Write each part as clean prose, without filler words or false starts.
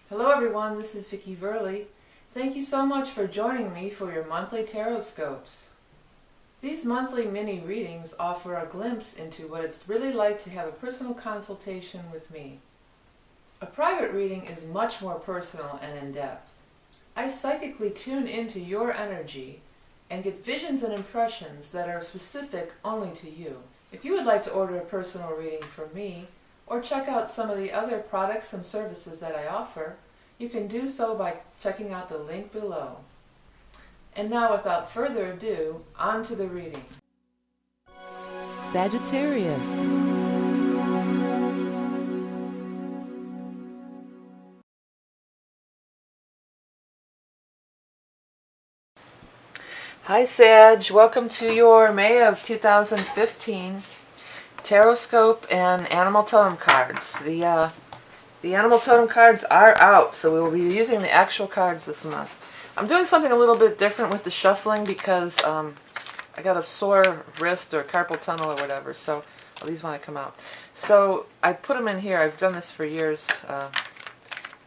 Hello everyone, this is Vicki Verley. Thank you so much for joining me for your monthly tarot scopes. These monthly mini readings offer a glimpse into what it's really like to have a personal consultation with me. A private reading is much more personal and in-depth. I psychically tune into your energy and get visions and impressions that are specific only to you. If you would like to order a personal reading from me, or check out some of the other products and services that I offer, you can do so by checking out the link below. And now, without further ado, on to the reading. Sagittarius. Hi Sag, welcome to your May of 2015 Tarot Scope and Animal Totem cards. The Animal Totem cards are out, so we will be using the actual cards this month. I'm doing something a little bit different with the shuffling because I got a sore wrist or carpal tunnel or whatever, so these want to come out. So I put them in here. I've done this for years.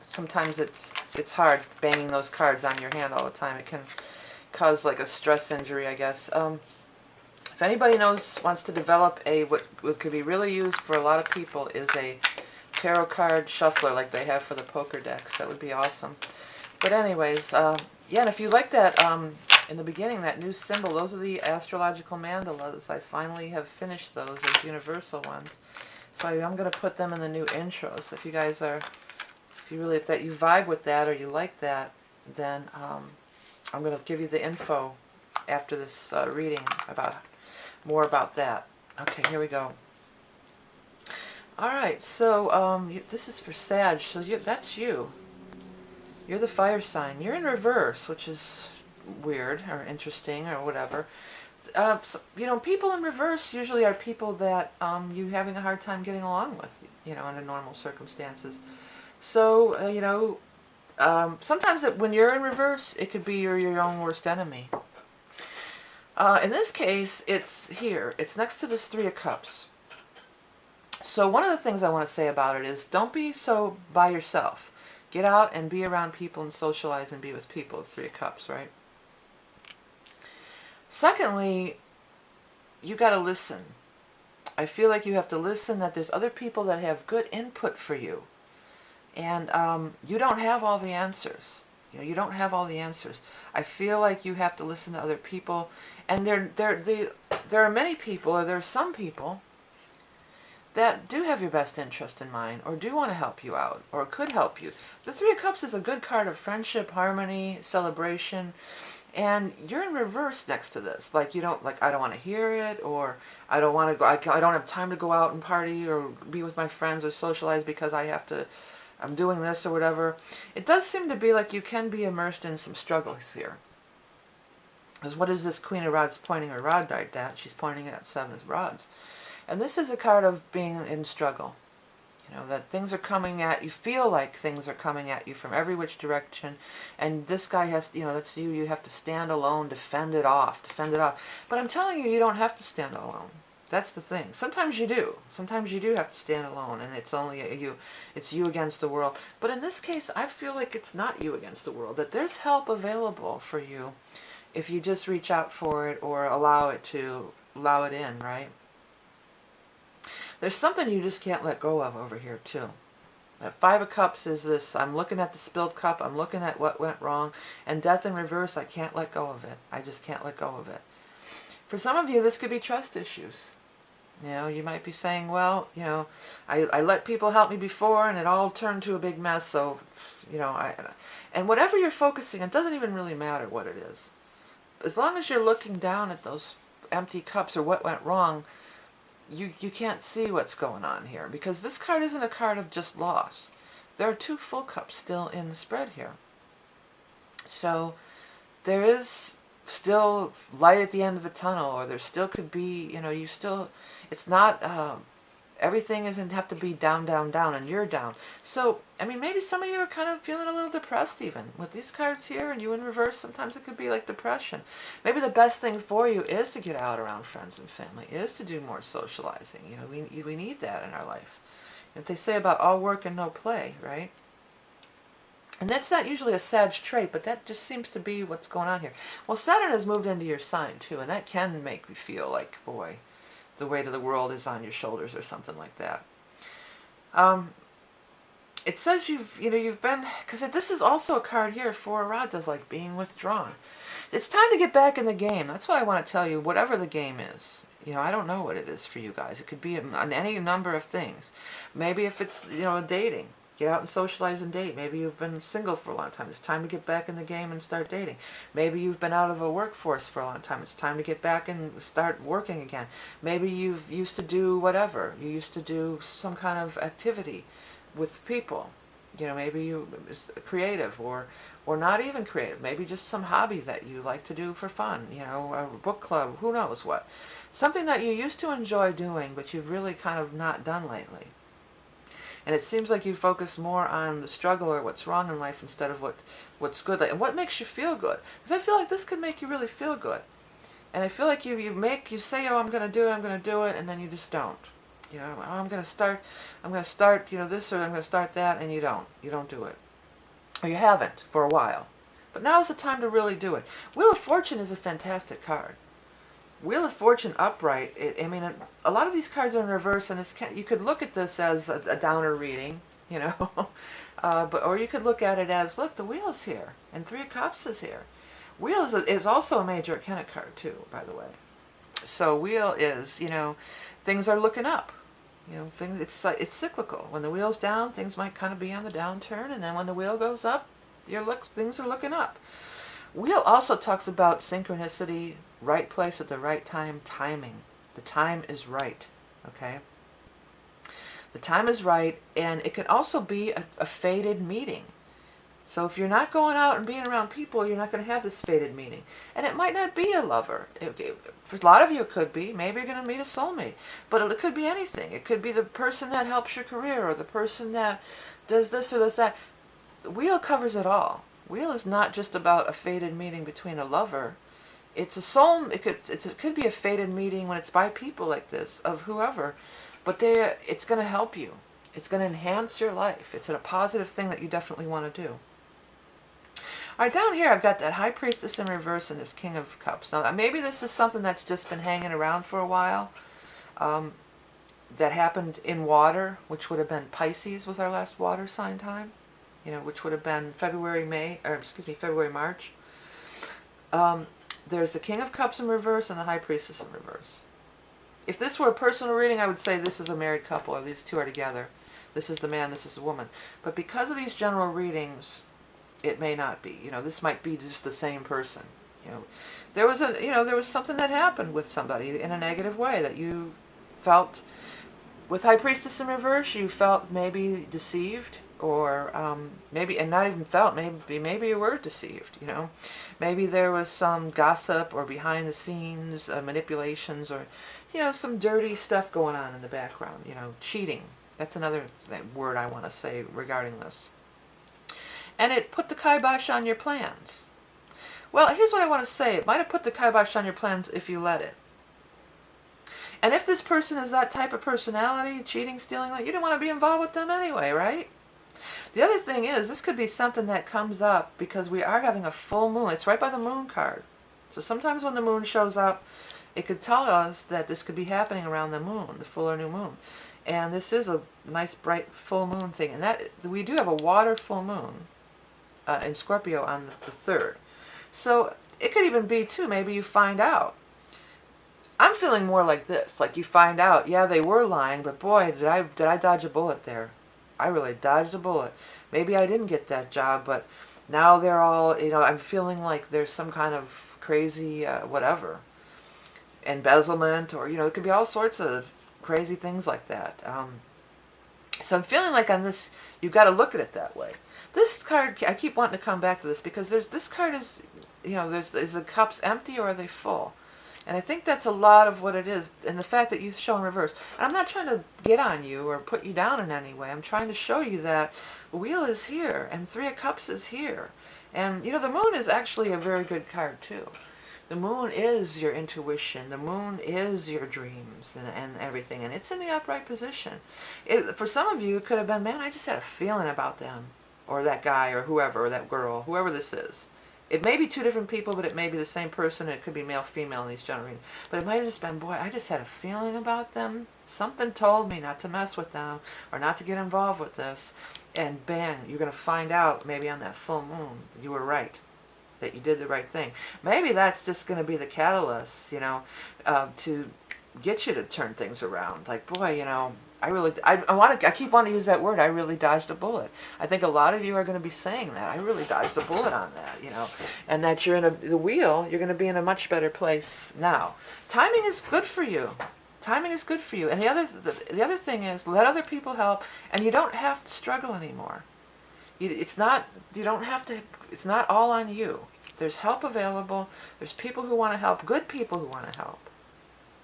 Sometimes it's hard banging those cards on your hand all the time. It can cause like a stress injury, I guess. If anybody wants to develop what could be really used for a lot of people is a tarot card shuffler like they have for the poker decks. That would be awesome. But anyways, yeah, and if you like that, in the beginning, that new symbol, those are the astrological mandalas. I finally have finished those as universal ones. So I'm going to put them in the new intros. If you guys are, if you vibe with that or you like that, then I'm going to give you the info after this reading more about that. Okay, here we go. Alright, so this is for Sag, so that's you. You're the fire sign. You're in reverse, which is weird or interesting or whatever. So, people in reverse usually are people that you're having a hard time getting along with, under normal circumstances. So, sometimes when you're in reverse, it could be you're your own worst enemy. In this case, it's here. It's next to this Three of Cups. So one of the things I want to say about it is don't be so by yourself. Get out and be around people and socialize and be with people. Three of Cups, right? Secondly, you got to listen. I feel like you have to listen, that there's other people that have good input for you. And you don't have all the answers. You don't have all the answers. I feel like you have to listen to other people. And there are many people, or there are some people, that do have your best interest in mind, or do want to help you out, or could help you. The Three of Cups is a good card of friendship, harmony, celebration, and you're in reverse next to this. Like I don't want to hear it, or I don't want to go. I don't have time to go out and party or be with my friends or socialize because I'm doing this or whatever. It does seem to be like you can be immersed in some struggles here. Because what is this Queen of Rods pointing her rod right at? She's pointing it at Seven of Rods. And this is a card of being in struggle. That things are coming at you. Feel like things are coming at you from every which direction. And this guy has, that's you. You have to stand alone, defend it off. But I'm telling you, you don't have to stand alone. That's the thing. Sometimes you do. Sometimes you do have to stand alone, and it's only you. It's you against the world. But in this case, I feel like it's not you against the world. That there's help available for you if you just reach out for it or allow it in, right? There's something you just can't let go of over here, too. That Five of Cups is this, I'm looking at the spilled cup, I'm looking at what went wrong, and death in reverse, I can't let go of it. I just can't let go of it. For some of you, this could be trust issues. You might be saying, well, I let people help me before, and it all turned to a big mess, so, and whatever you're focusing, it doesn't even really matter what it is. As long as you're looking down at those empty cups or what went wrong, you can't see what's going on here, because this card isn't a card of just loss. There are two full cups still in the spread here. So there is still light at the end of the tunnel, or there still could be, it's not, everything doesn't have to be down, down, down, and you're down. So, maybe some of you are kind of feeling a little depressed even. With these cards here and you in reverse, sometimes it could be like depression. Maybe the best thing for you is to get out around friends and family, is to do more socializing. We need that in our life. What they say about all work and no play, right? And that's not usually a Sag trait, but that just seems to be what's going on here. Well, Saturn has moved into your sign too, and that can make me feel like, boy, the weight of the world is on your shoulders or something like that. It says you've been, because this is also a card here, Four of Rods, of like being withdrawn. It's time to get back in the game. That's what I want to tell you, whatever the game is. I don't know what it is for you guys. It could be on any number of things. Maybe if it's, dating. Get out and socialize and date. Maybe you've been single for a long time. It's time to get back in the game and start dating. Maybe you've been out of a workforce for a long time. It's time to get back and start working again. Maybe you've used to do whatever. You used to do some kind of activity with people. Maybe you creative or not even creative. Maybe just some hobby that you like to do for fun. A book club. Who knows what? Something that you used to enjoy doing, but you've really kind of not done lately. And it seems like you focus more on the struggle or what's wrong in life instead of what's good. And what makes you feel good? Because I feel like this could make you really feel good. And I feel like you say, oh, I'm going to do it, and then you just don't. Oh, I'm going to start, this, or I'm going to start that, and you don't do it. Or you haven't for a while. But now is the time to really do it. Wheel of Fortune is a fantastic card. Wheel of Fortune upright, a lot of these cards are in reverse, and you could look at this as a downer reading, or you could look at it as, look, the Wheel's here, and Three of Cups is here. Wheel is also a major arcana card, too, by the way. So Wheel is, things are looking up. It's cyclical. When the Wheel's down, things might kind of be on the downturn, and then when the Wheel goes up, things are looking up. Wheel also talks about synchronicity, right place at the right time, timing. The time is right, okay? The time is right, and it can also be a fated meeting. So if you're not going out and being around people, you're not going to have this fated meeting. And it might not be a lover. For a lot of you, it could be. Maybe you're going to meet a soulmate. But it could be anything. It could be the person that helps your career, or the person that does this or does that. The Wheel covers it all. Wheel is not just about a fated meeting between a lover. It's a soul. It could be a fated meeting when it's by people like this, of whoever, but it's going to help you. It's going to enhance your life. It's a positive thing that you definitely want to do. All right, down here I've got that High Priestess in reverse and this King of Cups. Now maybe this is something that's just been hanging around for a while. That happened in water, which would have been Pisces was our last water sign time. Which would have been February, March. There's the King of Cups in reverse and the High Priestess in reverse. If this were a personal reading, I would say this is a married couple, or these two are together. This is the man, this is the woman. But because of these general readings, it may not be. This might be just the same person. There was something that happened with somebody in a negative way that you felt. With High Priestess in reverse, you felt maybe deceived. Or maybe, and not even felt, maybe you were deceived, Maybe there was some gossip or behind the scenes manipulations, or, some dirty stuff going on in the background, cheating. That's another word I want to say regarding this. And it put the kibosh on your plans. Well, here's what I want to say. It might have put the kibosh on your plans if you let it. And if this person is that type of personality, cheating, stealing, you don't want to be involved with them anyway, right? The other thing is, this could be something that comes up because we are having a full moon. It's right by the moon card. So sometimes when the moon shows up, it could tell us that this could be happening around the moon, the full or new moon. And this is a nice, bright, full moon thing. And that we do have a water full moon in Scorpio on the 3rd. So it could even be, too, maybe you find out. I'm feeling more like this. Like you find out, yeah, they were lying, but boy, did I dodge a bullet there. I really dodged a bullet. Maybe I didn't get that job, but now they're all, I'm feeling like there's some kind of crazy, whatever, embezzlement, or, it could be all sorts of crazy things like that. So I'm feeling like on this, you've got to look at it that way. This card, I keep wanting to come back to this because this card is, is the cups empty or are they full? And I think that's a lot of what it is. And the fact that you show in reverse. And I'm not trying to get on you or put you down in any way. I'm trying to show you that the Wheel is here and Three of Cups is here. And, the Moon is actually a very good card, too. The Moon is your intuition. The Moon is your dreams and everything. And it's in the upright position. For some of you, it could have been, man, I just had a feeling about them. or that guy, or whoever, or that girl, whoever this is. It may be two different people, but it may be the same person. It could be male, female in these general readings. But it might have just been, boy, I just had a feeling about them. Something told me not to mess with them or not to get involved with this. And bang, you're going to find out maybe on that full moon you were right, that you did the right thing. Maybe that's just going to be the catalyst, you know, to get you to turn things around. Like, boy, you know, I keep wanting to use that word. I really dodged a bullet. I think a lot of you are going to be saying that. I really dodged a bullet on that, you know, and that you're in the wheel. You're going to be in a much better place now. Timing is good for you. Timing is good for you. And the other thing is, let other people help, and you don't have to struggle anymore. It's not all on you. There's help available. There's people who want to help, good people who want to help,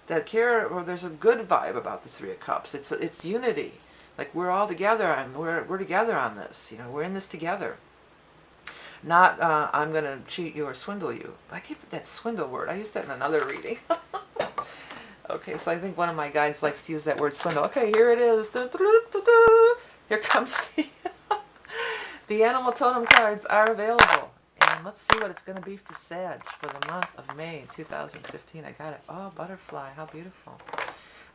that care, or there's a good vibe about the Three of Cups. It's unity. Like, we're all together. We're together on this. You know, we're in this together. Not I'm going to cheat you or swindle you. I keep that swindle word. I used that in another reading. Okay, so I think one of my guides likes to use that word swindle. Okay, here it is. Here comes the animal totem cards are available. And let's see what it's going to be for Sag for the month of May 2015. I got it. Oh, butterfly. How beautiful.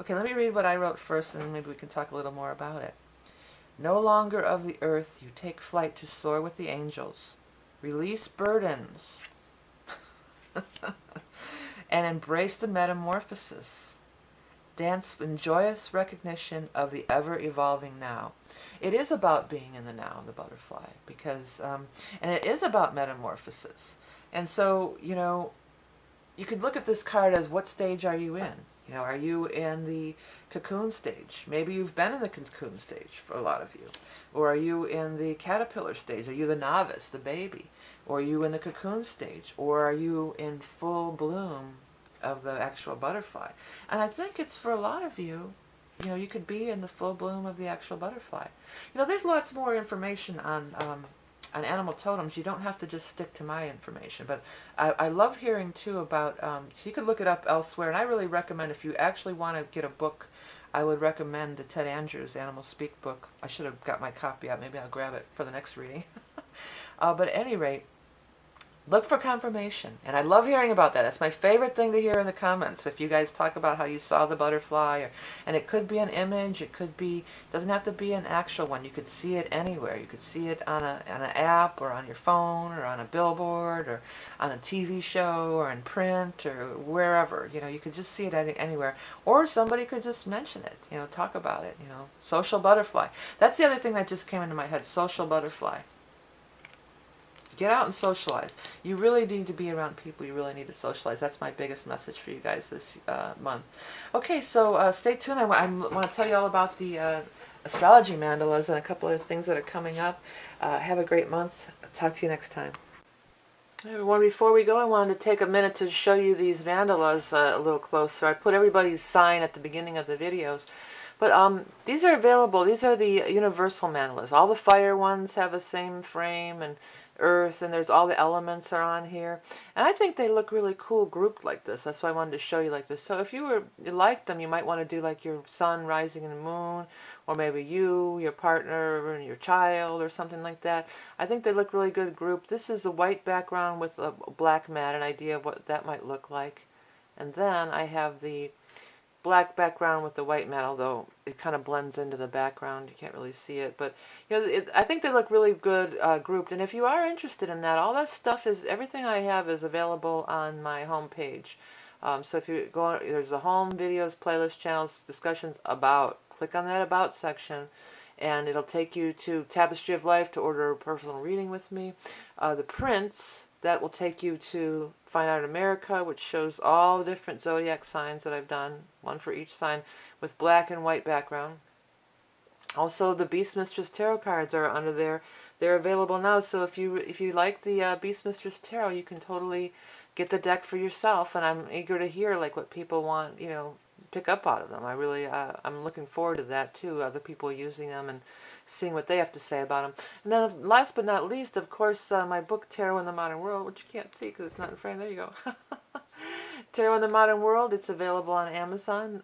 Okay, let me read what I wrote first, and then maybe we can talk a little more about it. No longer of the earth, you take flight to soar with the angels. Release burdens. And embrace the metamorphosis. Dance in joyous recognition of the ever-evolving now. It is about being in the now, the butterfly, because, and it is about metamorphosis. And so, you know, you could look at this card as, what stage are you in? You know, are you in the cocoon stage? Maybe you've been in the cocoon stage for a lot of you. Or are you in the caterpillar stage? Are you the novice, the baby? Or are you in the cocoon stage? Or are you in full bloom of the actual butterfly? And I think it's, for a lot of you, you know, you could be in the full bloom of the actual butterfly. You know, there's lots more information on animal totems. You don't have to just stick to my information. But I love hearing, too, about, so you could look it up elsewhere. And I really recommend, if you actually want to get a book, I would recommend the Ted Andrews Animal Speak book. I should have got my copy out. Maybe I'll grab it for the next reading. But at any rate, look for confirmation. And I love hearing about that. It's my favorite thing to hear in the comments. If you guys talk about how you saw the butterfly, and it could be an image, it could be, doesn't have to be an actual one. You could see it anywhere. You could see it on an app, or on your phone, or on a billboard, or on a TV show, or in print, or wherever. You know, you could just see it anywhere. Or somebody could just mention it, you know, talk about it, you know. Social butterfly. That's the other thing that just came into my head, social butterfly. Get out and socialize. You really need to be around people. You really need to socialize. That's my biggest message for you guys this month. Okay, so stay tuned. I want to tell you all about the astrology mandalas and a couple of things that are coming up. Have a great month. I'll talk to you next time. Everyone, before we go, I wanted to take a minute to show you these mandalas a little closer. I put everybody's sign at the beginning of the videos. But these are available. These are the universal mandalas. All the fire ones have the same frame and earth, and there's all the elements are on here. And I think they look really cool grouped like this. That's why I wanted to show you like this. So if you like them, you might want to do like your sun rising and the moon, or maybe you, your partner, and your child, or something like that. I think they look really good grouped. This is a white background with a black mat, an idea of what that might look like. And then I have the black background with the white mat, although it kind of blends into the background. You can't really see it, but you know, I think they look really good grouped. And if you are interested in that, all that stuff is, everything I have is available on my home page. So if you go on, there's the home, videos, playlist, channels, discussions, about. Click on that about section, and it'll take you to Tapestry of Life to order a personal reading with me. The prints, that will take you to Fine Art America, which shows all the different zodiac signs that I've done, one for each sign, with black and white background. Also, the Beast Mistress Tarot cards are under there. They're available now, so if you like the Beast Mistress Tarot, you can totally get the deck for yourself, and I'm eager to hear like what people want, you know, pick up out of them. I really, I'm looking forward to that too, other people using them and seeing what they have to say about them. And then last but not least, of course, my book, Tarot in the Modern World, which you can't see because it's not in frame. There you go. Tarot in the Modern World. It's available on Amazon.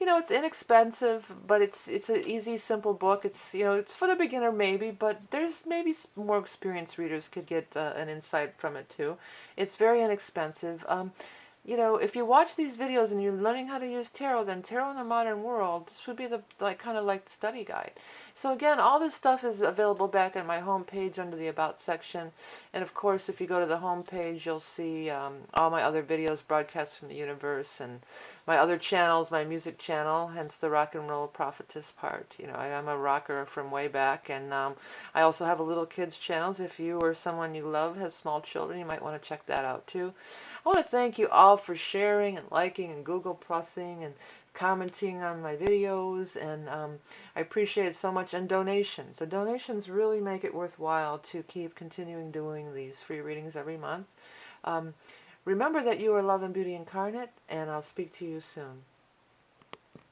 You know, it's inexpensive, but it's an easy, simple book. It's, you know, it's for the beginner maybe, but there's maybe more experienced readers could get an insight from it too. It's very inexpensive. You know, if you watch these videos and you're learning how to use tarot, then Tarot in the Modern World, this would be the kind of like study guide. So again, all this stuff is available back at my home page under the About section. And of course, if you go to the home page, you'll see all my other videos, broadcasts from the universe, and my other channels, my music channel, hence the rock and roll prophetess part. You know, I'm a rocker from way back, and I also have a little kids channels. If you or someone you love has small children, you might want to check that out too. I want to thank you all for sharing and liking and Google Plusing and commenting on my videos, and I appreciate it so much. And donations. The donations really make it worthwhile to keep continuing doing these free readings every month. Remember that you are love and beauty incarnate, and I'll speak to you soon.